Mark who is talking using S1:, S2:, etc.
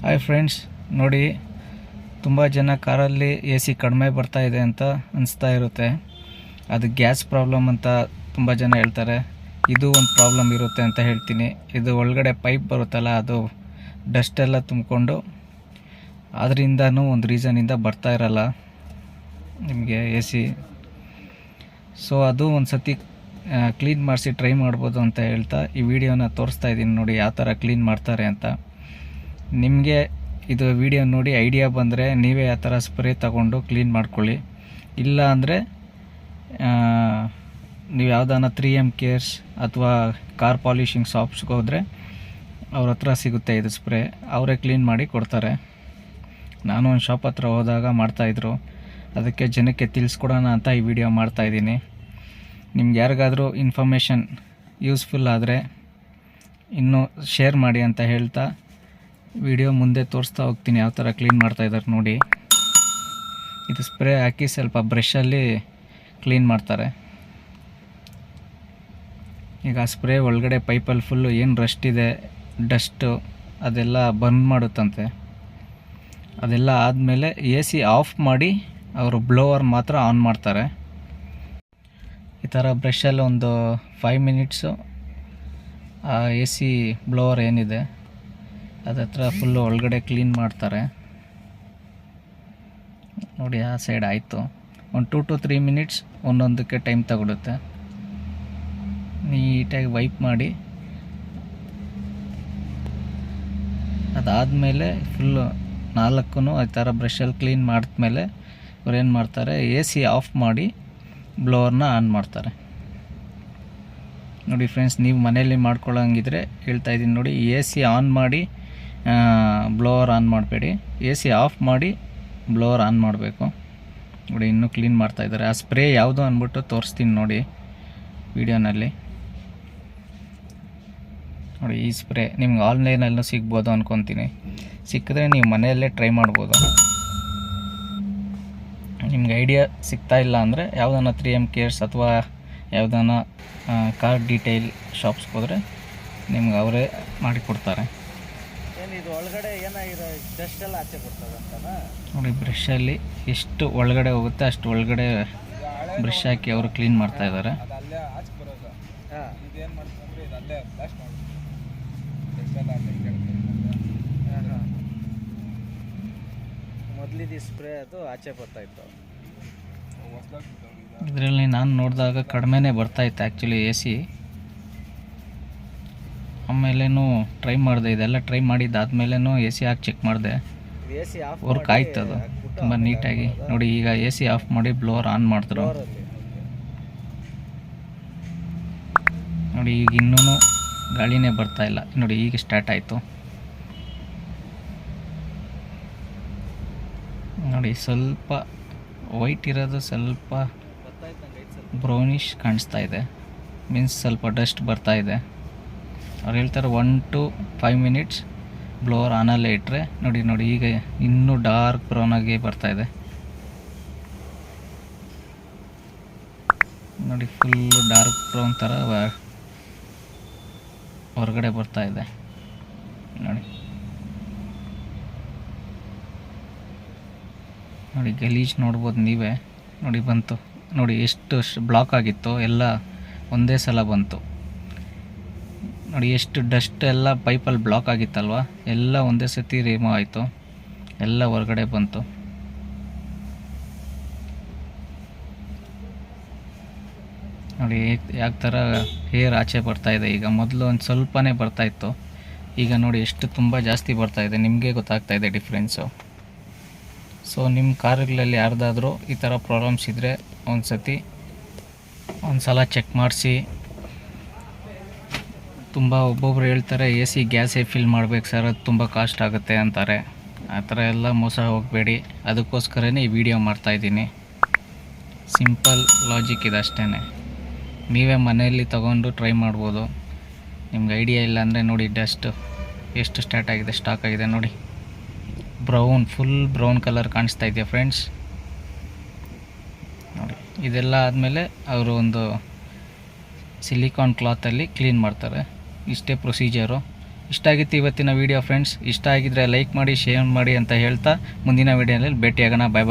S1: Hi friends, ನೋಡಿ ತುಂಬ ಜನ ಕಾರಲ್ಲಿ ಎ ಸಿ ಕಡಿಮೆ ಬರ್ತಾ ಇದೆ ಅಂತ ಅನಿಸ್ತಾ ಇರುತ್ತೆ. ಅದು ಗ್ಯಾಸ್ ಪ್ರಾಬ್ಲಮ್ ಅಂತ ತುಂಬ ಜನ ಹೇಳ್ತಾರೆ. ಇದು ಒಂದು ಪ್ರಾಬ್ಲಮ್ ಇರುತ್ತೆ ಅಂತ ಹೇಳ್ತೀನಿ. ಇದು ಒಳಗಡೆ ಪೈಪ್ ಬರುತ್ತಲ್ಲ, ಅದು ಡಸ್ಟ್ ಎಲ್ಲ ತುಂಬಿಕೊಂಡು ಅದರಿಂದನೂ ಒಂದು ರೀಸನಿಂದ ಬರ್ತಾ ಇರಲ್ಲ ನಿಮಗೆ ಎ ಸಿ. ಸೊ ಅದು ಒಂದು ಸತಿ ಕ್ಲೀನ್ ಮಾಡಿಸಿ ಟ್ರೈ ಮಾಡ್ಬೋದು ಅಂತ ಹೇಳ್ತಾ ಈ ವಿಡಿಯೋನ ತೋರಿಸ್ತಾ ಇದ್ದೀನಿ. ನೋಡಿ ಯಾವ ಥರ ಕ್ಲೀನ್ ಮಾಡ್ತಾರೆ ಅಂತ. ನಿಮಗೆ ಇದು ವಿಡಿಯೋ ನೋಡಿ ಐಡಿಯಾ ಬಂದರೆ ನೀವೇ ಆ ಥರ ಸ್ಪ್ರೇ ತಗೊಂಡು ಕ್ಲೀನ್ ಮಾಡ್ಕೊಳ್ಳಿ. ಇಲ್ಲ ಅಂದರೆ ನೀವು ಯಾವುದಾನ 3M ಕೇರ್ಸ್ ಅಥವಾ ಕಾರ್ ಪಾಲಿಷಿಂಗ್ ಶಾಪ್ಸ್ಗೆ ಹೋದರೆ ಅವ್ರ ಹತ್ರ ಸಿಗುತ್ತೆ ಇದು ಸ್ಪ್ರೇ. ಅವರೇ ಕ್ಲೀನ್ ಮಾಡಿ ಕೊಡ್ತಾರೆ. ನಾನು ಒಂದು ಶಾಪ್ ಹತ್ರ ಹೋದಾಗ ಮಾಡ್ತಾಯಿದ್ರು. ಅದಕ್ಕೆ ಜನಕ್ಕೆ ತಿಳಿಸ್ಕೊಡೋಣ ಅಂತ ಈ ವಿಡಿಯೋ ಮಾಡ್ತಾಯಿದ್ದೀನಿ. ನಿಮ್ಗೆ ಯಾರಿಗಾದರೂ ಇನ್ಫಾರ್ಮೇಷನ್ ಯೂಸ್ಫುಲ್ ಆದರೆ ಇನ್ನೂ ಶೇರ್ ಮಾಡಿ ಅಂತ ಹೇಳ್ತಾ ವಿಡಿಯೋ ಮುಂದೆ ತೋರಿಸ್ತಾ ಹೋಗ್ತೀನಿ ಯಾವ ಥರ ಕ್ಲೀನ್ ಮಾಡ್ತಾಯಿದ್ದಾರೆ ನೋಡಿ. ಇದು ಸ್ಪ್ರೇ ಹಾಕಿ ಸ್ವಲ್ಪ ಬ್ರಷಲ್ಲಿ ಕ್ಲೀನ್ ಮಾಡ್ತಾರೆ. ಈಗ ಸ್ಪ್ರೇ ಒಳಗಡೆ ಪೈಪಲ್ಲಿ ಫುಲ್ಲು ಏನು ರಸ್ಟ್ ಇದೆ, ಡಸ್ಟು ಅದೆಲ್ಲ ಬರ್ನ್ ಮಾಡುತ್ತಂತೆ. ಅದೆಲ್ಲ ಆದಮೇಲೆ ಎ ಸಿ ಆಫ್ ಮಾಡಿ ಅವರು ಬ್ಲೋವರ್ ಮಾತ್ರ ಆನ್ ಮಾಡ್ತಾರೆ. ಈ ಥರ ಬ್ರಷಲ್ಲಿ ಒಂದು 5 ಮಿನಿಟ್ಸು ಆ ಎ ಸಿ ಬ್ಲೋವರ್ ಏನಿದೆ ಅದತ್ರ ಫುಲ್ಲು ಒಳಗಡೆ ಕ್ಲೀನ್ ಮಾಡ್ತಾರೆ ನೋಡಿ. ಆ ಸೈಡ್ ಆಯಿತು. ಒಂದು 2 to 3 ಮಿನಿಟ್ಸ್ ಒಂದೊಂದಕ್ಕೆ ಟೈಮ್ ತಗೊಳುತ್ತೆ. ನೀಟಾಗಿ ವೈಪ್ ಮಾಡಿ ಅದಾದಮೇಲೆ ಫುಲ್ಲು 4 ಆ ಥರ ಬ್ರಷಲ್ಲಿ ಕ್ಲೀನ್ ಮಾಡಿದ್ಮೇಲೆ ಅವ್ರೇನು ಮಾಡ್ತಾರೆ, ಎ ಸಿ ಆಫ್ ಮಾಡಿ ಬ್ಲೋವರ್ನ ಆನ್ ಮಾಡ್ತಾರೆ ನೋಡಿ. ಫ್ರೆಂಡ್ಸ್, ನೀವು ಮನೆಯಲ್ಲಿ ಮಾಡ್ಕೊಳ್ಳೋಂಗಿದ್ರೆ ಹೇಳ್ತಾ ಇದ್ದೀನಿ ನೋಡಿ. ಎ ಸಿ ಆನ್ ಮಾಡಿ ಬ್ಲೋವರ್ ಆನ್ ಮಾಡಬೇಡಿ, ಎ ಸಿ ಆಫ್ ಮಾಡಿ ಬ್ಲೋವರ್ ಆನ್ ಮಾಡಬೇಕು ನೋಡಿ. ಇನ್ನೂ ಕ್ಲೀನ್ ಮಾಡ್ತಾಯಿದ್ದಾರೆ. ಆ ಸ್ಪ್ರೇ ಯಾವುದು ಅಂದ್ಬಿಟ್ಟು ತೋರಿಸ್ತೀನಿ ನೋಡಿ ವಿಡಿಯೋನಲ್ಲಿ. ನೋಡಿ, ಈ ಸ್ಪ್ರೇ ನಿಮ್ಗೆ ಆನ್ಲೈನಲ್ಲೂ ಸಿಗ್ಬೋದು ಅಂದ್ಕೊತೀನಿ. ಸಿಕ್ಕಿದ್ರೆ ನೀವು ಮನೆಯಲ್ಲೇ ಟ್ರೈ ಮಾಡ್ಬೋದು. ನಿಮ್ಗೆ ಐಡಿಯಾ ಸಿಗ್ತಾ ಇಲ್ಲ ಅಂದರೆ ಯಾವುದಾನ 3M ಕೇರ್ಸ್ ಅಥವಾ ಯಾವುದಾನ ಕಾರ್ ಡೀಟೇಲ್ ಶಾಪ್ಸ್ಗೆ ಹೋದರೆ ನಿಮ್ಗೆ ಅವರೇ ಮಾಡಿಕೊಡ್ತಾರೆ.
S2: ಇದು ಒಳಗಡೆ ಏನಾಗಿರೋ ಡಸ್ಟ್ ಎಲ್ಲ ಆಚೆ ಬರ್ತದೆ ಅಂತನಾ
S1: ನೋಡಿ. ಬ್ರಷಲ್ಲಿ ಎಷ್ಟು ಒಳಗಡೆ ಹೋಗುತ್ತೆ ಅಷ್ಟು ಒಳಗಡೆ ಬ್ರಷ್ ಹಾಕಿ ಅವರು ಕ್ಲೀನ್ ಮಾಡ್ತಾ ಇದ್ದಾರೆ.
S2: ಮೊದಲಿದ್ದು ಸ್ಪ್ರೇ ಅದು ಆಚೆ ಬರ್ತಾಯಿತ್ತು.
S1: ಇದರಲ್ಲಿ ನಾನು ನೋಡಿದಾಗ ಕಡಿಮೆನೇ ಬರ್ತಾಯಿತ್ತು ಆ್ಯಕ್ಚುಲಿ ಎ ಸಿ. ಆಮೇಲೇನು ಟ್ರೈ ಮಾಡಿದೆ, ಇದೆಲ್ಲ ಟ್ರೈ ಮಾಡಿದ್ದಾದ್ಮೇಲೇನು ಎ ಸಿ ಹಾಕಿ ಚೆಕ್ ಮಾಡಿದೆ, ವರ್ಕ್ ಆಯ್ತು ಅದು ತುಂಬ ನೀಟಾಗಿ. ನೋಡಿ, ಈಗ ಎ ಸಿ ಆಫ್ ಮಾಡಿ ಬ್ಲೋವರ್ ಆನ್ ಮಾಡಿದ್ರು ನೋಡಿ. ಈಗ ಇನ್ನೂ ಗಾಳಿನೇ ಬರ್ತಾಯಿಲ್ಲ ನೋಡಿ. ಈಗ ಸ್ಟಾರ್ಟ್ ಆಯಿತು ನೋಡಿ. ಸ್ವಲ್ಪ ವೈಟ್ ಇರೋದು ಸ್ವಲ್ಪ ಬ್ರೌನಿಷ್ ಕಾಣಿಸ್ತಾ ಇದೆ, ಮೀನ್ಸ್ ಸ್ವಲ್ಪ ಡಸ್ಟ್ ಬರ್ತಾ ಇದೆ. ಅವ್ರು ಹೇಳ್ತಾರೆ 1 to 5 ಮಿನಿಟ್ಸ್ ಬ್ಲೋವರ್ ಆನಲ್ಲೇ ಇಟ್ಟರೆ ನೋಡಿ. ನೋಡಿ, ಈಗ ಇನ್ನೂ ಡಾರ್ಕ್ ಬ್ರೌನ್ ಆಗಿ ಬರ್ತಾಯಿದೆ ನೋಡಿ. ಫುಲ್ಲು ಡಾರ್ಕ್ ಬ್ರೌನ್ ಥರ ಹೊರಗಡೆ ಬರ್ತಾಯಿದೆ ನೋಡಿ. ನೋಡಿ, ಗಲೀಜು ನೋಡ್ಬೋದು ನೀವೇ ನೋಡಿ. ಬಂತು ನೋಡಿ, ಎಷ್ಟು ಬ್ಲಾಕ್ ಆಗಿತ್ತು ಎಲ್ಲ ಒಂದೇ ಸಲ ಬಂತು ನೋಡಿ. ಎಷ್ಟು ಡಸ್ಟ್ ಎಲ್ಲ ಪೈಪಲ್ಲಿ ಬ್ಲಾಕ್ ಆಗಿತ್ತಲ್ವ, ಎಲ್ಲ ಒಂದೇ ಸತಿ ರಿಮೂವ್ ಆಯಿತು, ಎಲ್ಲ ಹೊರಗಡೆ ಬಂತು ನೋಡಿ. ಯಾವ ಥರ ಹೇರ್ ಆಚೆ ಬರ್ತಾಯಿದೆ ಈಗ. ಮೊದಲು ಒಂದು ಸ್ವಲ್ಪನೇ ಬರ್ತಾಯಿತ್ತು, ಈಗ ನೋಡಿ ಎಷ್ಟು ತುಂಬ ಜಾಸ್ತಿ ಬರ್ತಾಯಿದೆ. ನಿಮಗೆ ಗೊತ್ತಾಗ್ತಾಯಿದೆ ಡಿಫ್ರೆನ್ಸು. ಸೊ ನಿಮ್ಮ ಕಾರುಗಳಲ್ಲಿ ಯಾರ್ದಾದ್ರೂ ಈ ಥರ ಪ್ರಾಬ್ಲಮ್ಸ್ ಇದ್ದರೆ ಒಂದು ಸಲ ಚೆಕ್ ಮಾಡಿಸಿ. ಒಬ್ಬೊಬ್ರು ಹೇಳ್ತಾರೆ ಎ ಸಿ ಗ್ಯಾಸೇ ಫಿಲ್ ಮಾಡಬೇಕು ಸರ್, ಅದು ತುಂಬ ಕಾಸ್ಟ್ ಆಗುತ್ತೆ ಅಂತಾರೆ. ಆ ಥರ ಎಲ್ಲ ಮೋಸ ಹೋಗಬೇಡಿ. ಅದಕ್ಕೋಸ್ಕರನೇ ಈ ವಿಡಿಯೋ ಮಾಡ್ತಾಯಿದ್ದೀನಿ. ಸಿಂಪಲ್ ಲಾಜಿಕ್ ಇದೆ ಅಷ್ಟೇ. ನೀವೇ ಮನೆಯಲ್ಲಿ ತೊಗೊಂಡು ಟ್ರೈ ಮಾಡ್ಬೋದು. ನಿಮ್ಗೆ ಐಡಿಯಾ ಇಲ್ಲ ಅಂದರೆ ನೋಡಿ, ಡಸ್ಟ್ ಎಷ್ಟು ಸ್ಟಾರ್ಟ್ ಆಗಿದೆ, ಸ್ಟಾಕ್ ಆಗಿದೆ ನೋಡಿ. ಬ್ರೌನ್, ಫುಲ್ ಬ್ರೌನ್ ಕಲರ್ ಕಾಣಿಸ್ತಾ ಇದೆಯಾ ಫ್ರೆಂಡ್ಸ್ ನೋಡಿ. ಇದೆಲ್ಲ ಆದಮೇಲೆ ಅವರು ಒಂದು ಸಿಲಿಕಾನ್ ಕ್ಲಾತಲ್ಲಿ ಕ್ಲೀನ್ ಮಾಡ್ತಾರೆ. ಇಷ್ಟೇ ಪ್ರೊಸೀಜರು. ಇಷ್ಟ ಆಗಿತ್ತು ಇವತ್ತಿನ ವಿಡಿಯೋ ಫ್ರೆಂಡ್ಸ್. ಇಷ್ಟ ಆಗಿದ್ರೆ ಲೈಕ್ ಮಾಡಿ, ಶೇರ್ ಮಾಡಿ ಅಂತ ಹೇಳ್ತಾ ಮುಂದಿನ ವಿಡಿಯೋದಲ್ಲಿ ಭೇಟಿಯಾಗೋಣ. ಬಾಯ್ ಬಾಯ್.